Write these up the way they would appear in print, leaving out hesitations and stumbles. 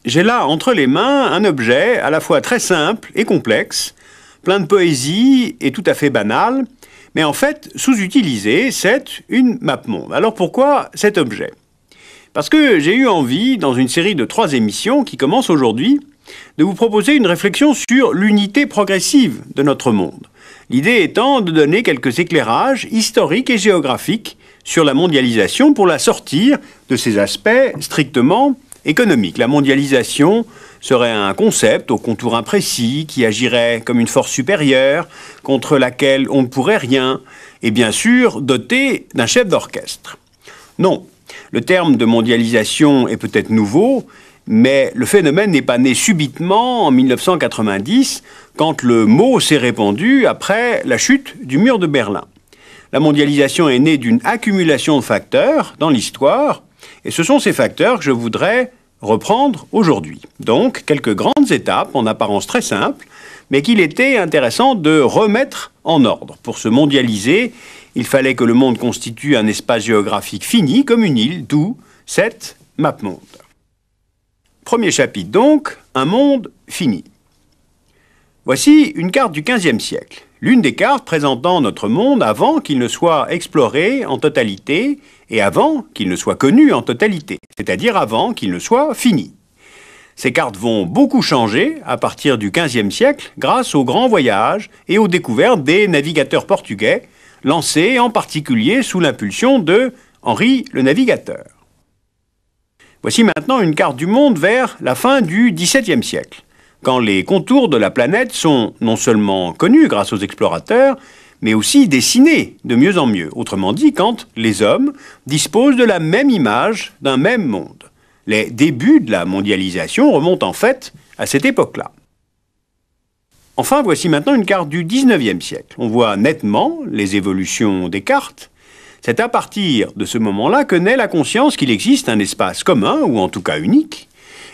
j'ai là entre les mains un objet à la fois très simple et complexe, plein de poésie et tout à fait banal, mais en fait sous-utilisé, c'est une map-monde. Alors pourquoi cet objet? Parce que j'ai eu envie, dans une série de 3 émissions qui commence aujourd'hui, de vous proposer une réflexion sur l'unité progressive de notre monde. L'idée étant de donner quelques éclairages historiques et géographiques sur la mondialisation pour la sortir de ses aspects strictement économiques. La mondialisation serait un concept au contour imprécis qui agirait comme une force supérieure contre laquelle on ne pourrait rien et bien sûr doté d'un chef d'orchestre. Non, le terme de mondialisation est peut-être nouveau, mais le phénomène n'est pas né subitement en 1990 quand le mot s'est répandu après la chute du mur de Berlin. La mondialisation est née d'une accumulation de facteurs dans l'histoire et ce sont ces facteurs que je voudrais reprendre aujourd'hui. Donc, quelques grandes étapes en apparence très simples, mais qu'il était intéressant de remettre en ordre. Pour se mondialiser, il fallait que le monde constitue un espace géographique fini comme une île, d'où cette map-monde. Premier chapitre donc, un monde fini. Voici une carte du XVe siècle, l'une des cartes présentant notre monde avant qu'il ne soit exploré en totalité et avant qu'il ne soit connu en totalité, c'est-à-dire avant qu'il ne soit fini. Ces cartes vont beaucoup changer à partir du XVe siècle grâce aux grands voyages et aux découvertes des navigateurs portugais, lancés en particulier sous l'impulsion de Henri le Navigateur. Voici maintenant une carte du monde vers la fin du XVIIe siècle, quand les contours de la planète sont non seulement connus grâce aux explorateurs, mais aussi dessinés de mieux en mieux. Autrement dit, quand les hommes disposent de la même image d'un même monde. Les débuts de la mondialisation remontent en fait à cette époque-là. Enfin, voici maintenant une carte du XIXe siècle. On voit nettement les évolutions des cartes. C'est à partir de ce moment-là que naît la conscience qu'il existe un espace commun, ou en tout cas unique,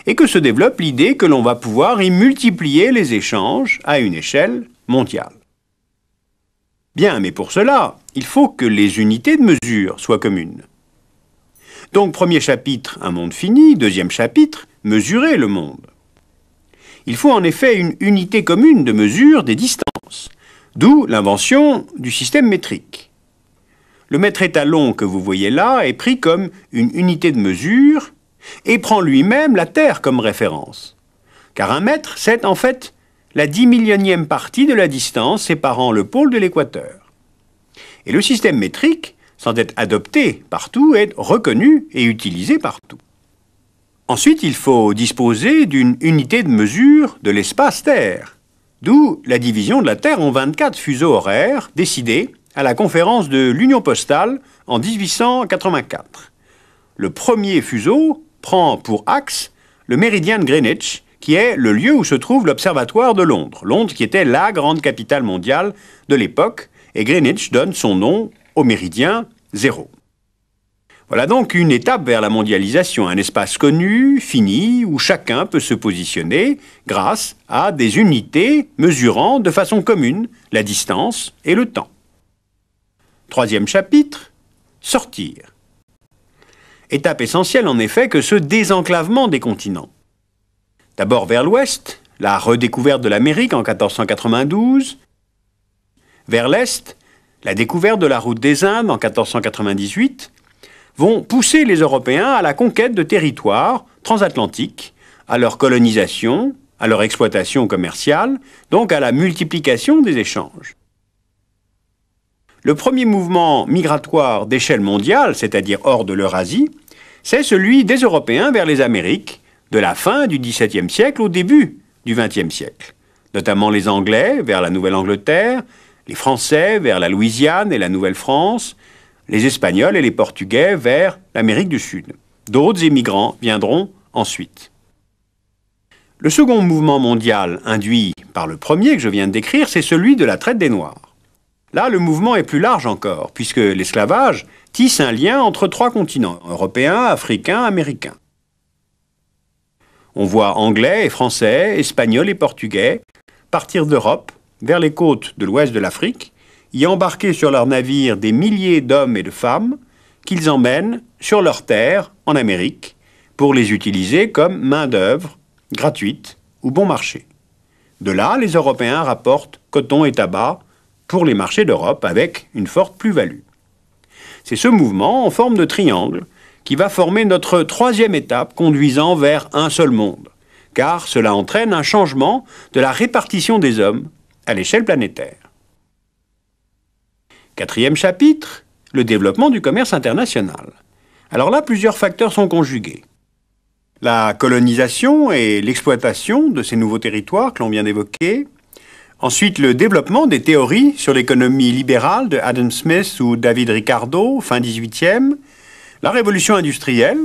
et que se développe l'idée que l'on va pouvoir y multiplier les échanges à une échelle mondiale. Bien, mais pour cela, il faut que les unités de mesure soient communes. Donc, premier chapitre, un monde fini. Deuxième chapitre, mesurer le monde. Il faut en effet une unité commune de mesure des distances, d'où l'invention du système métrique. Le mètre étalon que vous voyez là est pris comme une unité de mesure et prend lui-même la Terre comme référence. Car un mètre, c'est en fait la 10 millionième partie de la distance séparant le pôle de l'équateur. Et le système métrique, sans être adopté partout, est reconnu et utilisé partout. Ensuite, il faut disposer d'une unité de mesure de l'espace Terre, d'où la division de la Terre en 24 fuseaux horaires décidés à la conférence de l'Union postale en 1884. Le premier fuseau prend pour axe le méridien de Greenwich, qui est le lieu où se trouve l'Observatoire de Londres. Londres qui était la grande capitale mondiale de l'époque, et Greenwich donne son nom au méridien 0. Voilà donc une étape vers la mondialisation, un espace connu, fini, où chacun peut se positionner grâce à des unités mesurant de façon commune la distance et le temps. Troisième chapitre, sortir. Étape essentielle en effet que ce désenclavement des continents. D'abord vers l'ouest, la redécouverte de l'Amérique en 1492. Vers l'est, la découverte de la route des Indes en 1498 vont pousser les Européens à la conquête de territoires transatlantiques, à leur colonisation, à leur exploitation commerciale, donc à la multiplication des échanges. Le premier mouvement migratoire d'échelle mondiale, c'est-à-dire hors de l'Eurasie, c'est celui des Européens vers les Amériques, de la fin du XVIIe siècle au début du XXe siècle. Notamment les Anglais vers la Nouvelle-Angleterre, les Français vers la Louisiane et la Nouvelle-France, les Espagnols et les Portugais vers l'Amérique du Sud. D'autres émigrants viendront ensuite. Le second mouvement mondial induit par le premier que je viens de décrire, c'est celui de la traite des Noirs. Là, le mouvement est plus large encore, puisque l'esclavage tisse un lien entre 3 continents, européens, africains, américains. On voit Anglais et Français, Espagnols et Portugais partir d'Europe vers les côtes de l'ouest de l'Afrique, y embarquer sur leurs navires des milliers d'hommes et de femmes qu'ils emmènent sur leurs terres en Amérique pour les utiliser comme main-d'œuvre gratuite ou bon marché. De là, les Européens rapportent coton et tabac pour les marchés d'Europe avec une forte plus-value. C'est ce mouvement en forme de triangle qui va former notre troisième étape conduisant vers un seul monde, car cela entraîne un changement de la répartition des hommes à l'échelle planétaire. Quatrième chapitre, le développement du commerce international. Alors là, plusieurs facteurs sont conjugués. La colonisation et l'exploitation de ces nouveaux territoires que l'on vient d'évoquer. Ensuite, le développement des théories sur l'économie libérale de Adam Smith ou David Ricardo, fin 18e. La révolution industrielle,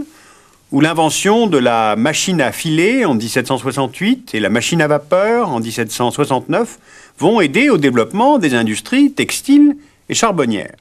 ou l'invention de la machine à filer en 1768 et la machine à vapeur en 1769 vont aider au développement des industries textiles et charbonnières.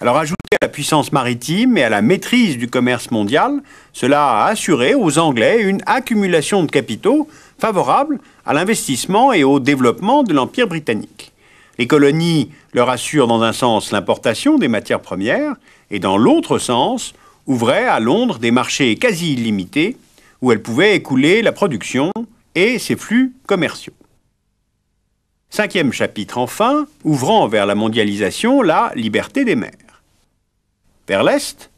Alors, ajouté à la puissance maritime et à la maîtrise du commerce mondial, cela a assuré aux Anglais une accumulation de capitaux favorable à l'investissement et au développement de l'Empire britannique. Les colonies leur assurent dans un sens l'importation des matières premières et dans l'autre sens ouvraient à Londres des marchés quasi illimités où elles pouvaient écouler la production et ses flux commerciaux. Cinquième chapitre enfin, ouvrant vers la mondialisation la liberté des mers. Vers l'est,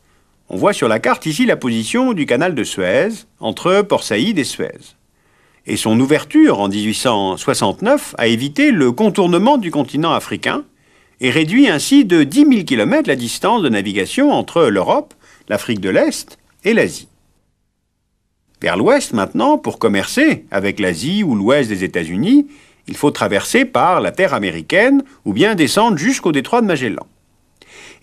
on voit sur la carte ici la position du canal de Suez, entre Port Saïd et Suez. Et son ouverture en 1869 a évité le contournement du continent africain et réduit ainsi de 10 000 km la distance de navigation entre l'Europe, l'Afrique de l'Est et l'Asie. Vers l'ouest maintenant, pour commercer avec l'Asie ou l'ouest des États-Unis, il faut traverser par la terre américaine ou bien descendre jusqu'au détroit de Magellan.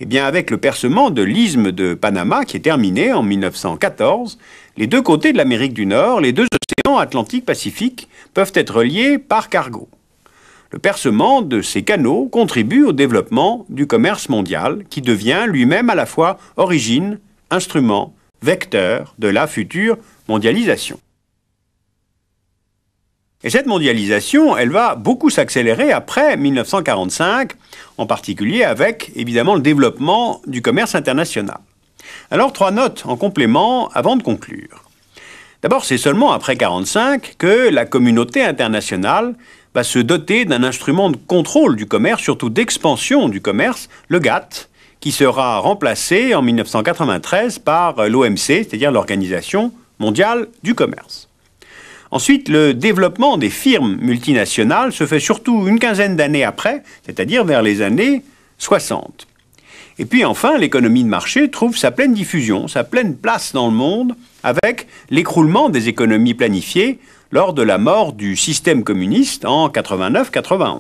Eh bien, avec le percement de l'isthme de Panama qui est terminé en 1914, les deux côtés de l'Amérique du Nord, les deux océans Atlantique-Pacifique, peuvent être reliés par cargo. Le percement de ces canaux contribue au développement du commerce mondial qui devient lui-même à la fois origine, instrument, vecteur de la future mondialisation. Et cette mondialisation, elle va beaucoup s'accélérer après 1945, en particulier avec, évidemment, le développement du commerce international. Alors, 3 notes en complément avant de conclure. D'abord, c'est seulement après 1945 que la communauté internationale va se doter d'un instrument de contrôle du commerce, surtout d'expansion du commerce, le GATT, qui sera remplacé en 1993 par l'OMC, c'est-à-dire l'Organisation mondiale du commerce. Ensuite, le développement des firmes multinationales se fait surtout une quinzaine d'années après, c'est-à-dire vers les années 60. Et puis enfin, l'économie de marché trouve sa pleine diffusion, sa pleine place dans le monde, avec l'écroulement des économies planifiées lors de la mort du système communiste en 89-91.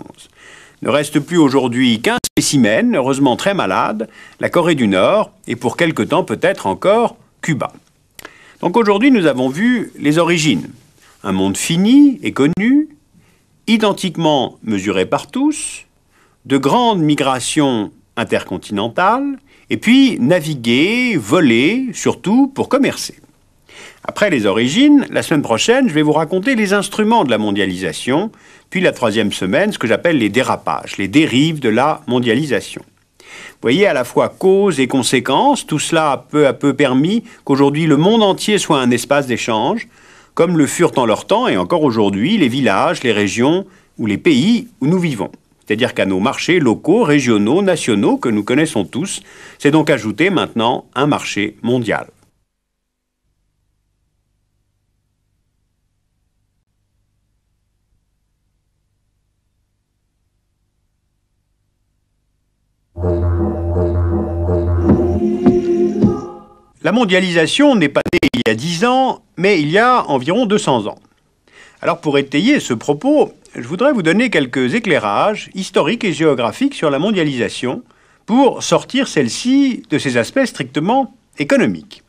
Ne reste plus aujourd'hui qu'un spécimen, heureusement très malade, la Corée du Nord, et pour quelque temps peut-être encore Cuba. Donc aujourd'hui, nous avons vu les origines. Un monde fini et connu, identiquement mesuré par tous, de grandes migrations intercontinentales, et puis naviguer, voler, surtout pour commercer. Après les origines, la semaine prochaine, je vais vous raconter les instruments de la mondialisation, puis la 3e semaine, ce que j'appelle les dérapages, les dérives de la mondialisation. Vous voyez, à la fois cause et conséquence, tout cela a peu à peu permis qu'aujourd'hui le monde entier soit un espace d'échange, comme le furent en leur temps et encore aujourd'hui les villages, les régions ou les pays où nous vivons. C'est-à-dire qu'à nos marchés locaux, régionaux, nationaux, que nous connaissons tous, c'est donc ajouté maintenant un marché mondial. La mondialisation n'est pas née il y a 10 ans, mais il y a environ 200 ans. Alors pour étayer ce propos, je voudrais vous donner quelques éclairages historiques et géographiques sur la mondialisation pour sortir celle-ci de ses aspects strictement économiques.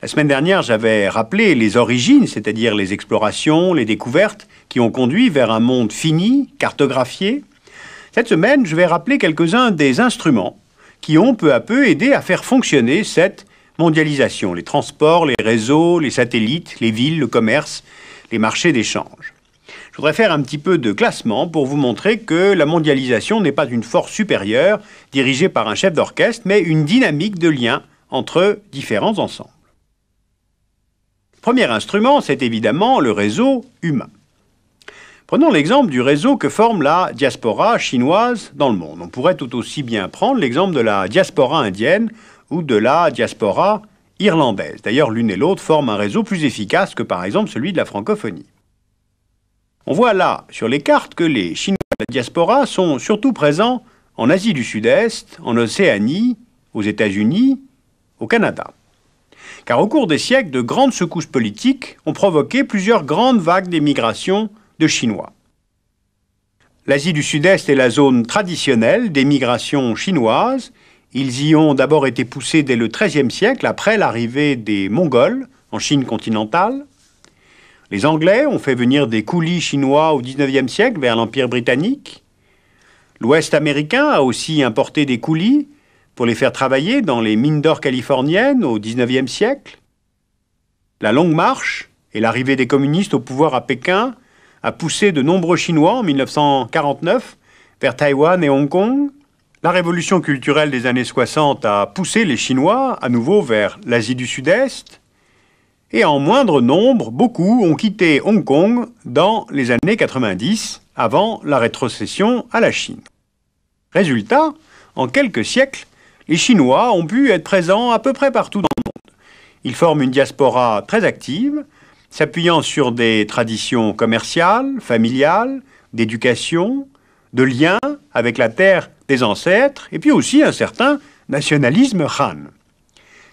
La semaine dernière, j'avais rappelé les origines, c'est-à-dire les explorations, les découvertes qui ont conduit vers un monde fini, cartographié. Cette semaine, je vais rappeler quelques-uns des instruments qui ont peu à peu aidé à faire fonctionner cette mondialisation, les transports, les réseaux, les satellites, les villes, le commerce, les marchés d'échange. Je voudrais faire un petit peu de classement pour vous montrer que la mondialisation n'est pas une force supérieure dirigée par un chef d'orchestre, mais une dynamique de lien entre différents ensembles. Premier instrument, c'est évidemment le réseau humain. Prenons l'exemple du réseau que forme la diaspora chinoise dans le monde. On pourrait tout aussi bien prendre l'exemple de la diaspora indienne ou de la diaspora irlandaise. D'ailleurs, l'une et l'autre forment un réseau plus efficace que par exemple celui de la francophonie. On voit là sur les cartes que les Chinois de la diaspora sont surtout présents en Asie du Sud-Est, en Océanie, aux États-Unis, au Canada. Car au cours des siècles, de grandes secousses politiques ont provoqué plusieurs grandes vagues d'émigration de Chinois. L'Asie du Sud-Est est la zone traditionnelle des migrations chinoises. Ils y ont d'abord été poussés dès le XIIIe siècle, après l'arrivée des Mongols en Chine continentale. Les Anglais ont fait venir des coulis chinois au XIXe siècle vers l'Empire britannique. L'Ouest américain a aussi importé des coulis pour les faire travailler dans les mines d'or californiennes au XIXe siècle. La Longue Marche et l'arrivée des communistes au pouvoir à Pékin a poussé de nombreux Chinois en 1949 vers Taïwan et Hong Kong. La révolution culturelle des années 60 a poussé les Chinois à nouveau vers l'Asie du Sud-Est. Et en moindre nombre, beaucoup ont quitté Hong Kong dans les années 90, avant la rétrocession à la Chine. Résultat, en quelques siècles, les Chinois ont pu être présents à peu près partout dans le monde. Ils forment une diaspora très active, s'appuyant sur des traditions commerciales, familiales, d'éducation, de liens avec la terre des ancêtres, et puis aussi un certain nationalisme Han.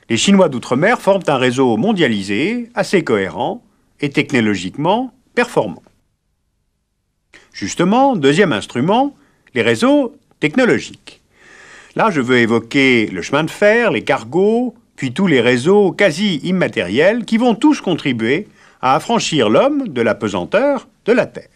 Les Chinois d'outre-mer forment un réseau mondialisé, assez cohérent et technologiquement performant. Justement, deuxième instrument, les réseaux technologiques. Là, je veux évoquer le chemin de fer, les cargos, puis tous les réseaux quasi immatériels qui vont tous contribuer à affranchir l'homme de la pesanteur de la Terre.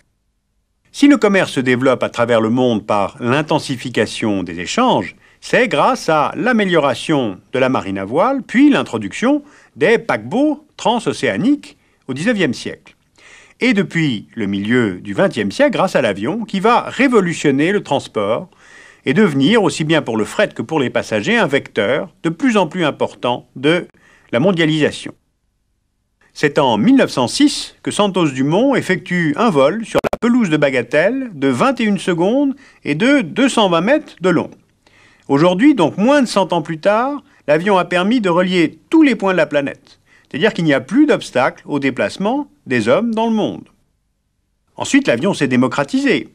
Si le commerce se développe à travers le monde par l'intensification des échanges, c'est grâce à l'amélioration de la marine à voile, puis l'introduction des paquebots transocéaniques au XIXe siècle. Et depuis le milieu du XXe siècle, grâce à l'avion, qui va révolutionner le transport et devenir, aussi bien pour le fret que pour les passagers, un vecteur de plus en plus important de la mondialisation. C'est en 1906 que Santos Dumont effectue un vol sur la pelouse de Bagatelle de 21 secondes et de 220 mètres de long. Aujourd'hui, donc moins de 100 ans plus tard, l'avion a permis de relier tous les points de la planète. C'est-à-dire qu'il n'y a plus d'obstacle au déplacement des hommes dans le monde. Ensuite, l'avion s'est démocratisé.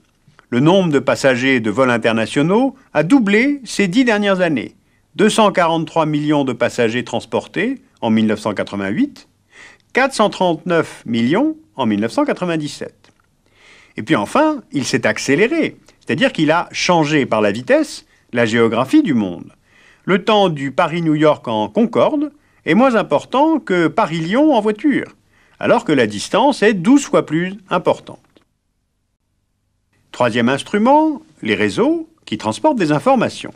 Le nombre de passagers de vols internationaux a doublé ces 10 dernières années. 243 millions de passagers transportés en 1988, 439 millions en 1997. Et puis enfin, il s'est accéléré, c'est-à-dire qu'il a changé par la vitesse la géographie du monde. Le temps du Paris-New York en Concorde est moins important que Paris-Lyon en voiture, alors que la distance est 12 fois plus importante. Troisième instrument, les réseaux qui transportent des informations.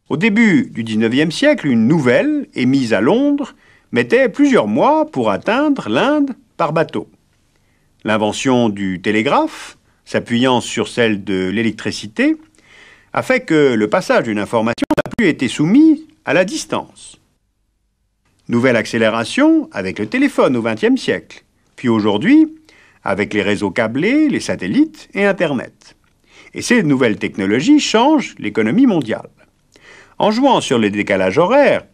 Au début du XIXe siècle, une nouvelle émise à Londres mettait plusieurs mois pour atteindre l'Inde par bateau. L'invention du télégraphe, s'appuyant sur celle de l'électricité, a fait que le passage d'une information n'a plus été soumis à la distance. Nouvelle accélération avec le téléphone au XXe siècle, puis aujourd'hui avec les réseaux câblés, les satellites et Internet. Et ces nouvelles technologies changent l'économie mondiale. En jouant sur les décalages horaires,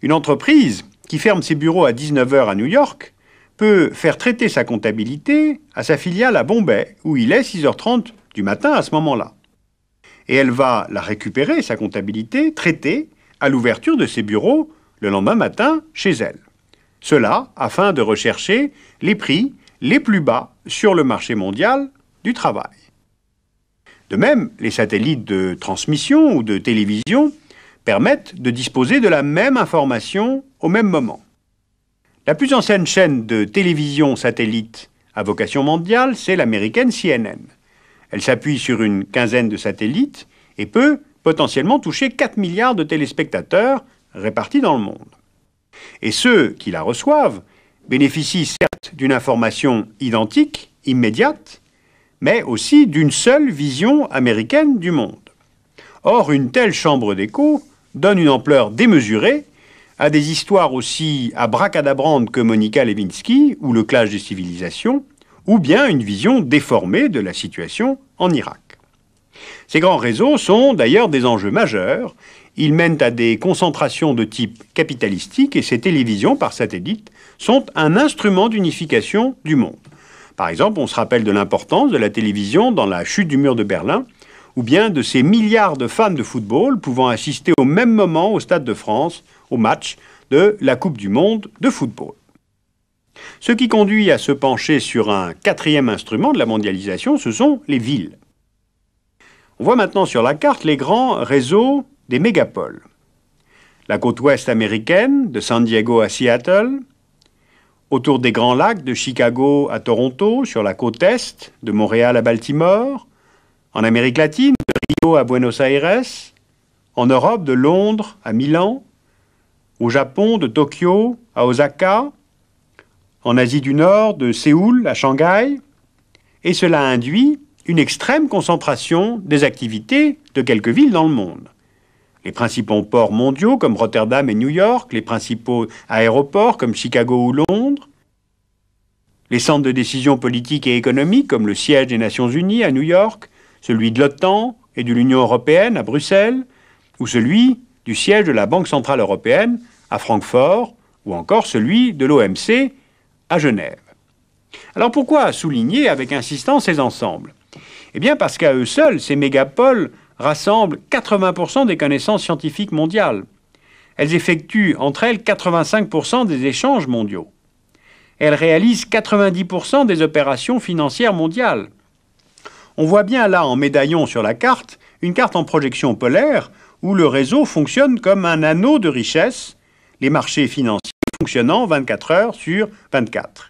une entreprise qui ferme ses bureaux à 19 h à New York peut faire traiter sa comptabilité à sa filiale à Bombay, où il est 6h30 du matin à ce moment-là. Et elle va la récupérer, sa comptabilité, traitée à l'ouverture de ses bureaux le lendemain matin chez elle. Cela afin de rechercher les prix les plus bas sur le marché mondial du travail. De même, les satellites de transmission ou de télévision permettent de disposer de la même information au même moment. La plus ancienne chaîne de télévision satellite à vocation mondiale, c'est l'américaine CNN. Elle s'appuie sur une quinzaine de satellites et peut potentiellement toucher 4 milliards de téléspectateurs répartis dans le monde. Et ceux qui la reçoivent bénéficient certes d'une information identique, immédiate, mais aussi d'une seule vision américaine du monde. Or, une telle chambre d'écho donne une ampleur démesurée à des histoires aussi abracadabrantes que Monica Lewinsky ou le clash des civilisations, ou bien une vision déformée de la situation en Irak. Ces grands réseaux sont d'ailleurs des enjeux majeurs. Ils mènent à des concentrations de type capitalistique et ces télévisions par satellite sont un instrument d'unification du monde. Par exemple, on se rappelle de l'importance de la télévision dans la chute du mur de Berlin, ou bien de ces milliards de fans de football pouvant assister au même moment au Stade de France au match de la Coupe du Monde de football. Ce qui conduit à se pencher sur un quatrième instrument de la mondialisation, ce sont les villes. On voit maintenant sur la carte les grands réseaux des mégapoles. La côte ouest américaine, de San Diego à Seattle, autour des Grands Lacs, de Chicago à Toronto, sur la côte est, de Montréal à Baltimore, en Amérique latine, de Rio à Buenos Aires, en Europe, de Londres à Milan, au Japon, de Tokyo à Osaka, en Asie du Nord, de Séoul à Shanghai, et cela induit une extrême concentration des activités de quelques villes dans le monde. Les principaux ports mondiaux comme Rotterdam et New York, les principaux aéroports comme Chicago ou Londres, les centres de décision politique et économique comme le siège des Nations Unies à New York, celui de l'OTAN et de l'Union européenne à Bruxelles, ou celui du siège de la Banque centrale européenne à Francfort, ou encore celui de l'OMC à Genève. Alors pourquoi souligner avec insistance ces ensembles ? Eh bien parce qu'à eux seuls, ces mégapoles rassemblent 80% des connaissances scientifiques mondiales. Elles effectuent entre elles 85% des échanges mondiaux. Elles réalisent 90% des opérations financières mondiales. On voit bien là en médaillon sur la carte, une carte en projection polaire où le réseau fonctionne comme un anneau de richesse, les marchés financiers fonctionnant 24 heures sur 24.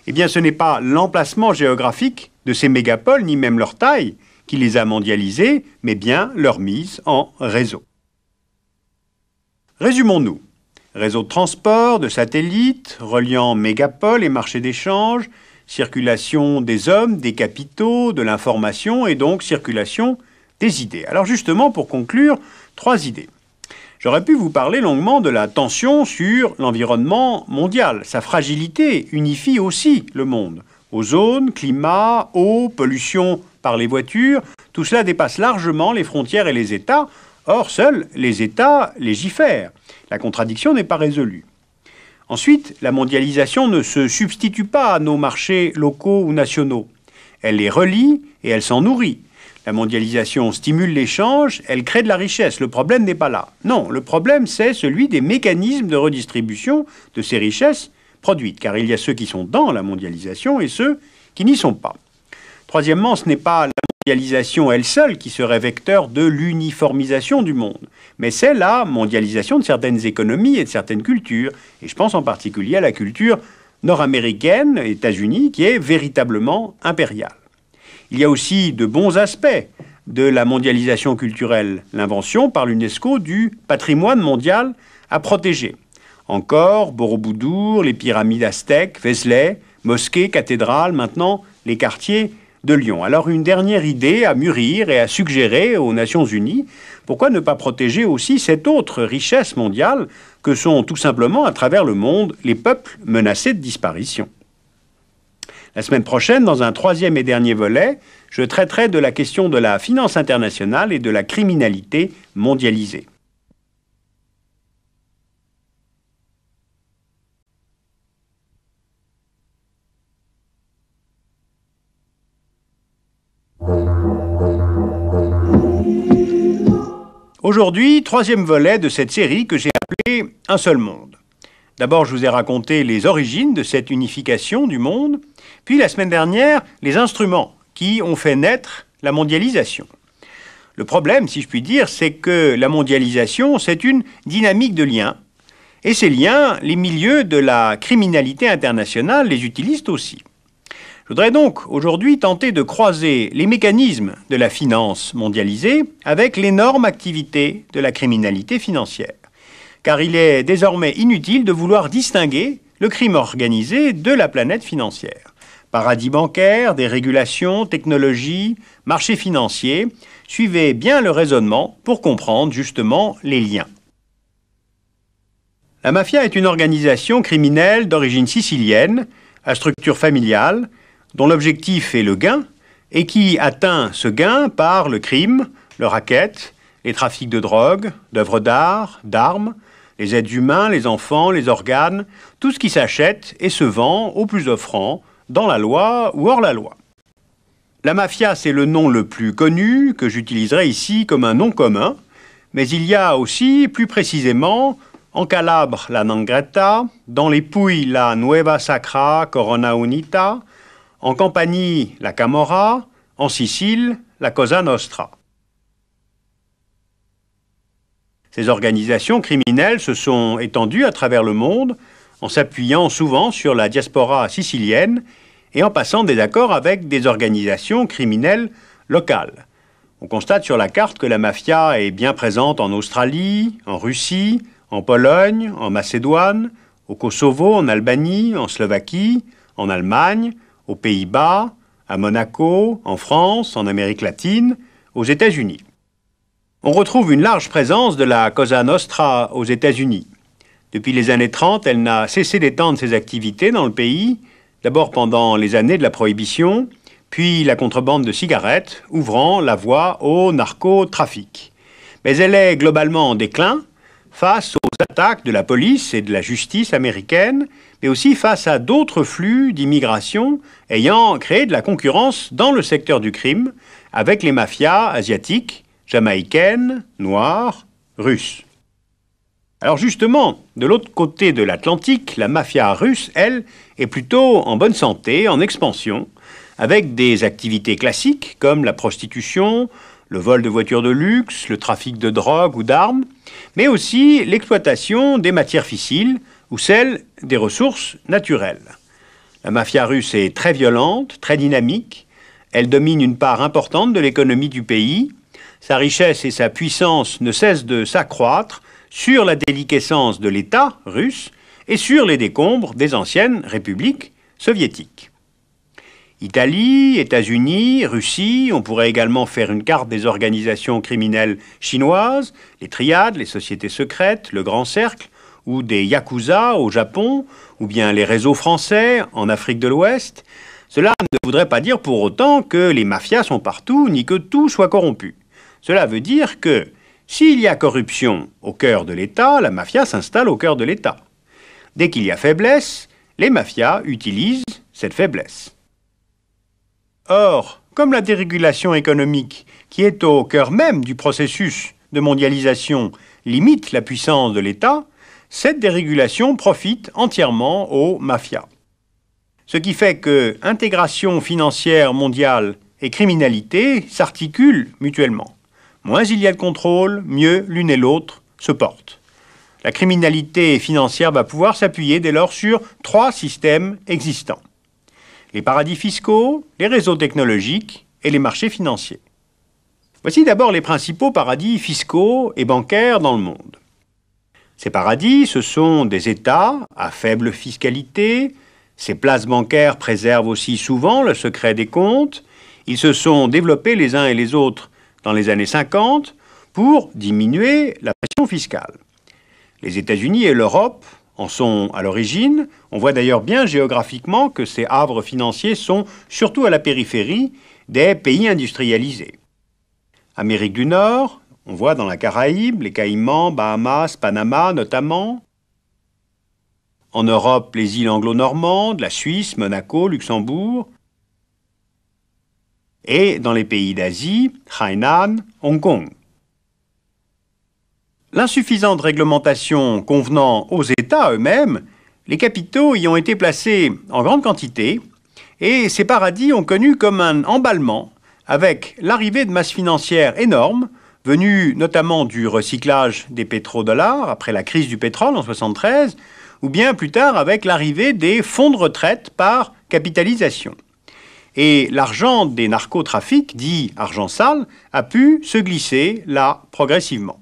Eh bien ce n'est pas l'emplacement géographique de ces mégapoles, ni même leur taille, qui les a mondialisés, mais bien leur mise en réseau. Résumons-nous. Réseau de transport, de satellites, reliant mégapoles et marchés d'échange, circulation des hommes, des capitaux, de l'information et donc circulation des idées. Alors justement, pour conclure, 3 idées. J'aurais pu vous parler longuement de la tension sur l'environnement mondial. Sa fragilité unifie aussi le monde. Ozone, climat, eau, pollution par les voitures, tout cela dépasse largement les frontières et les États. Or, seuls les États légifèrent. La contradiction n'est pas résolue. Ensuite, la mondialisation ne se substitue pas à nos marchés locaux ou nationaux. Elle les relie et elle s'en nourrit. La mondialisation stimule l'échange, elle crée de la richesse. Le problème n'est pas là. Non, le problème c'est celui des mécanismes de redistribution de ces richesses produites, car il y a ceux qui sont dans la mondialisation et ceux qui n'y sont pas. Troisièmement, ce n'est pas la mondialisation elle seule qui serait vecteur de l'uniformisation du monde, mais c'est la mondialisation de certaines économies et de certaines cultures, et je pense en particulier à la culture nord-américaine, États-Unis, qui est véritablement impériale. Il y a aussi de bons aspects de la mondialisation culturelle, l'invention par l'UNESCO du patrimoine mondial à protéger. Encore, Borobudur, les pyramides aztèques, Vézelay, mosquées, cathédrales, maintenant les quartiers de Lyon. Alors une dernière idée à mûrir et à suggérer aux Nations Unies, pourquoi ne pas protéger aussi cette autre richesse mondiale que sont tout simplement à travers le monde les peuples menacés de disparition. La semaine prochaine, dans un 3e et dernier volet, je traiterai de la question de la finance internationale et de la criminalité mondialisée. Aujourd'hui, 3e volet de cette série que j'ai appelée « Un seul monde ». D'abord, je vous ai raconté les origines de cette unification du monde, puis la semaine dernière, les instruments qui ont fait naître la mondialisation. Le problème, si je puis dire, c'est que la mondialisation, c'est une dynamique de liens, et ces liens, les milieux de la criminalité internationale les utilisent aussi. Je voudrais donc aujourd'hui tenter de croiser les mécanismes de la finance mondialisée avec l'énorme activité de la criminalité financière. Car il est désormais inutile de vouloir distinguer le crime organisé de la planète financière. Paradis bancaires, dérégulation, technologie, marchés financiers, suivez bien le raisonnement pour comprendre justement les liens. La mafia est une organisation criminelle d'origine sicilienne, à structure familiale, dont l'objectif est le gain, et qui atteint ce gain par le crime, le racket, les trafics de drogue, d'œuvres d'art, d'armes, les êtres humains, les enfants, les organes, tout ce qui s'achète et se vend au plus offrant, dans la loi ou hors la loi. La mafia, c'est le nom le plus connu, que j'utiliserai ici comme un nom commun, mais il y a aussi, plus précisément, en Calabre, la 'Ndrangheta, dans les Pouilles, la Nueva Sacra Corona Unita, en Campanie, la Camorra, en Sicile, la Cosa Nostra. Ces organisations criminelles se sont étendues à travers le monde, en s'appuyant souvent sur la diaspora sicilienne et en passant des accords avec des organisations criminelles locales. On constate sur la carte que la mafia est bien présente en Australie, en Russie, en Pologne, en Macédoine, au Kosovo, en Albanie, en Slovaquie, en Allemagne, aux Pays-Bas, à Monaco, en France, en Amérique latine, aux États-Unis. On retrouve une large présence de la Cosa Nostra aux États-Unis. Depuis les années 30, elle n'a cessé d'étendre ses activités dans le pays, d'abord pendant les années de la Prohibition, puis la contrebande de cigarettes, ouvrant la voie au narcotrafic. Mais elle est globalement en déclin, face aux attaques de la police et de la justice américaine, mais aussi face à d'autres flux d'immigration ayant créé de la concurrence dans le secteur du crime avec les mafias asiatiques, jamaïcaines, noires, russes. Alors justement, de l'autre côté de l'Atlantique, la mafia russe, elle, est plutôt en bonne santé, en expansion, avec des activités classiques comme la prostitution, le vol de voitures de luxe, le trafic de drogue ou d'armes, mais aussi l'exploitation des matières fissiles ou celle des ressources naturelles. La mafia russe est très violente, très dynamique, elle domine une part importante de l'économie du pays, sa richesse et sa puissance ne cessent de s'accroître sur la déliquescence de l'État russe et sur les décombres des anciennes républiques soviétiques. Italie, États-Unis, Russie, on pourrait également faire une carte des organisations criminelles chinoises, les triades, les sociétés secrètes, le Grand Cercle, ou des yakuza au Japon, ou bien les réseaux français en Afrique de l'Ouest. Cela ne voudrait pas dire pour autant que les mafias sont partout, ni que tout soit corrompu. Cela veut dire que s'il y a corruption au cœur de l'État, la mafia s'installe au cœur de l'État. Dès qu'il y a faiblesse, les mafias utilisent cette faiblesse. Or, comme la dérégulation économique, qui est au cœur même du processus de mondialisation, limite la puissance de l'État, cette dérégulation profite entièrement aux mafias. Ce qui fait que intégration financière mondiale et criminalité s'articulent mutuellement. Moins il y a de contrôle, mieux l'une et l'autre se portent. La criminalité financière va pouvoir s'appuyer dès lors sur 3 systèmes existants: les paradis fiscaux, les réseaux technologiques et les marchés financiers. Voici d'abord les principaux paradis fiscaux et bancaires dans le monde. Ces paradis, ce sont des États à faible fiscalité. Ces places bancaires préservent aussi souvent le secret des comptes. Ils se sont développés les uns et les autres dans les années 50 pour diminuer la pression fiscale. Les États-Unis et l'Europe en sont à l'origine. On voit d'ailleurs bien géographiquement que ces havres financiers sont surtout à la périphérie des pays industrialisés. Amérique du Nord, on voit dans la Caraïbe, les Caïmans, Bahamas, Panama notamment. En Europe, les îles anglo-normandes, la Suisse, Monaco, Luxembourg. Et dans les pays d'Asie, Hainan, Hong Kong. L'insuffisante réglementation convenant aux États eux-mêmes, les capitaux y ont été placés en grande quantité et ces paradis ont connu comme un emballement avec l'arrivée de masses financières énormes venues notamment du recyclage des pétrodollars après la crise du pétrole en 1973 ou bien plus tard avec l'arrivée des fonds de retraite par capitalisation. Et l'argent des narcotrafics, dit argent sale, a pu se glisser là progressivement.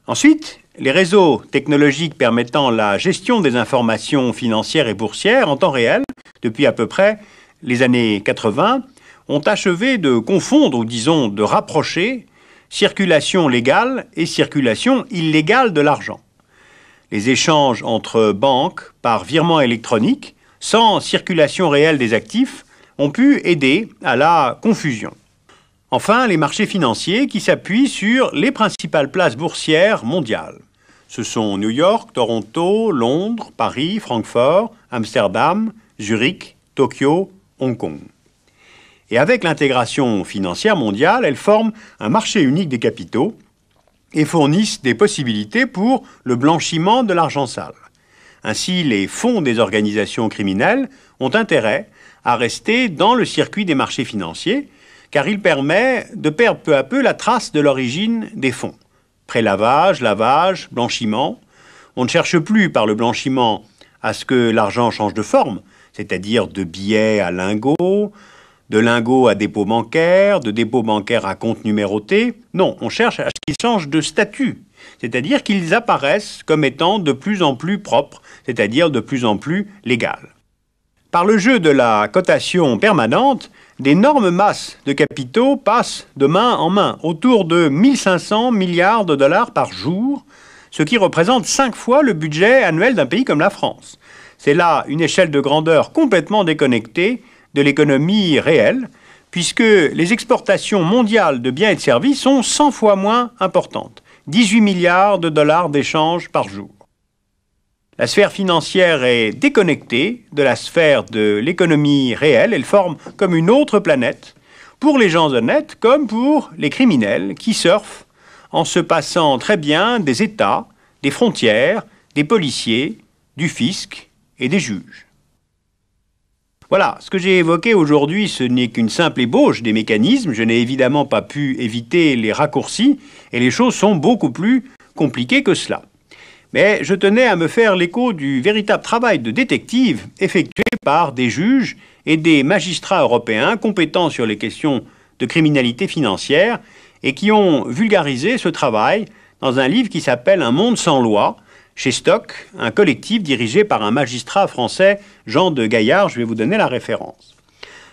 Ensuite, les réseaux technologiques permettant la gestion des informations financières et boursières en temps réel, depuis à peu près les années 80, ont achevé de confondre, ou disons de rapprocher, circulation légale et circulation illégale de l'argent. les échanges entre banques par virement électronique, sans circulation réelle des actifs, ont pu aider à la confusion. Enfin, les marchés financiers qui s'appuient sur les principales places boursières mondiales. Ce sont New York, Toronto, Londres, Paris, Francfort, Amsterdam, Zurich, Tokyo, Hong Kong. Et avec l'intégration financière mondiale, elles forment un marché unique des capitaux et fournissent des possibilités pour le blanchiment de l'argent sale. Ainsi, les fonds des organisations criminelles ont intérêt à rester dans le circuit des marchés financiers, car il permet de perdre peu à peu la trace de l'origine des fonds. Prélavage, lavage, blanchiment. On ne cherche plus par le blanchiment à ce que l'argent change de forme, c'est-à-dire de billets à lingots, de lingots à dépôt bancaire, de dépôt bancaire à compte numéroté. Non, on cherche à ce qu'ils changent de statut, c'est-à-dire qu'ils apparaissent comme étant de plus en plus propres, c'est-à-dire de plus en plus légales. Par le jeu de la cotation permanente, d'énormes masses de capitaux passent de main en main, autour de 1500 milliards de dollars par jour, ce qui représente 5 fois le budget annuel d'un pays comme la France. C'est là une échelle de grandeur complètement déconnectée de l'économie réelle, puisque les exportations mondiales de biens et de services sont 100 fois moins importantes, 18 milliards de dollars d'échanges par jour. La sphère financière est déconnectée de la sphère de l'économie réelle. Elle forme comme une autre planète, pour les gens honnêtes comme pour les criminels qui surfent en se passant très bien des États, des frontières, des policiers, du fisc et des juges. Voilà, ce que j'ai évoqué aujourd'hui, ce n'est qu'une simple ébauche des mécanismes. Je n'ai évidemment pas pu éviter les raccourcis et les choses sont beaucoup plus compliquées que cela. Mais je tenais à me faire l'écho du véritable travail de détective effectué par des juges et des magistrats européens compétents sur les questions de criminalité financière et qui ont vulgarisé ce travail dans un livre qui s'appelle « Un monde sans loi » chez Stock, un collectif dirigé par un magistrat français, Jean de Gaillard. Je vais vous donner la référence.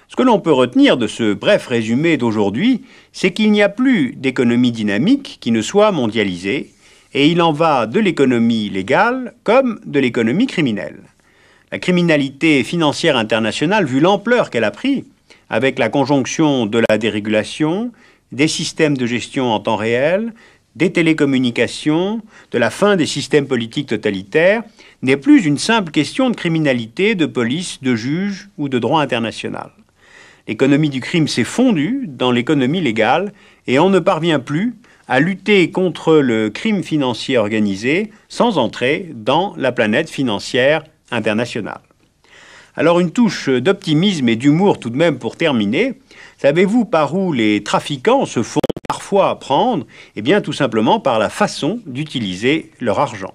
Ce que l'on peut retenir de ce bref résumé d'aujourd'hui, c'est qu'il n'y a plus d'économie dynamique qui ne soit mondialisée, et il en va de l'économie légale comme de l'économie criminelle. La criminalité financière internationale, vu l'ampleur qu'elle a pris, avec la conjonction de la dérégulation, des systèmes de gestion en temps réel, des télécommunications, de la fin des systèmes politiques totalitaires, n'est plus une simple question de criminalité, de police, de juge ou de droit international. L'économie du crime s'est fondue dans l'économie légale et on ne parvient plus à lutter contre le crime financier organisé sans entrer dans la planète financière internationale. Alors une touche d'optimisme et d'humour tout de même pour terminer. Savez-vous par où les trafiquants se font parfois prendre? Eh bien tout simplement par la façon d'utiliser leur argent.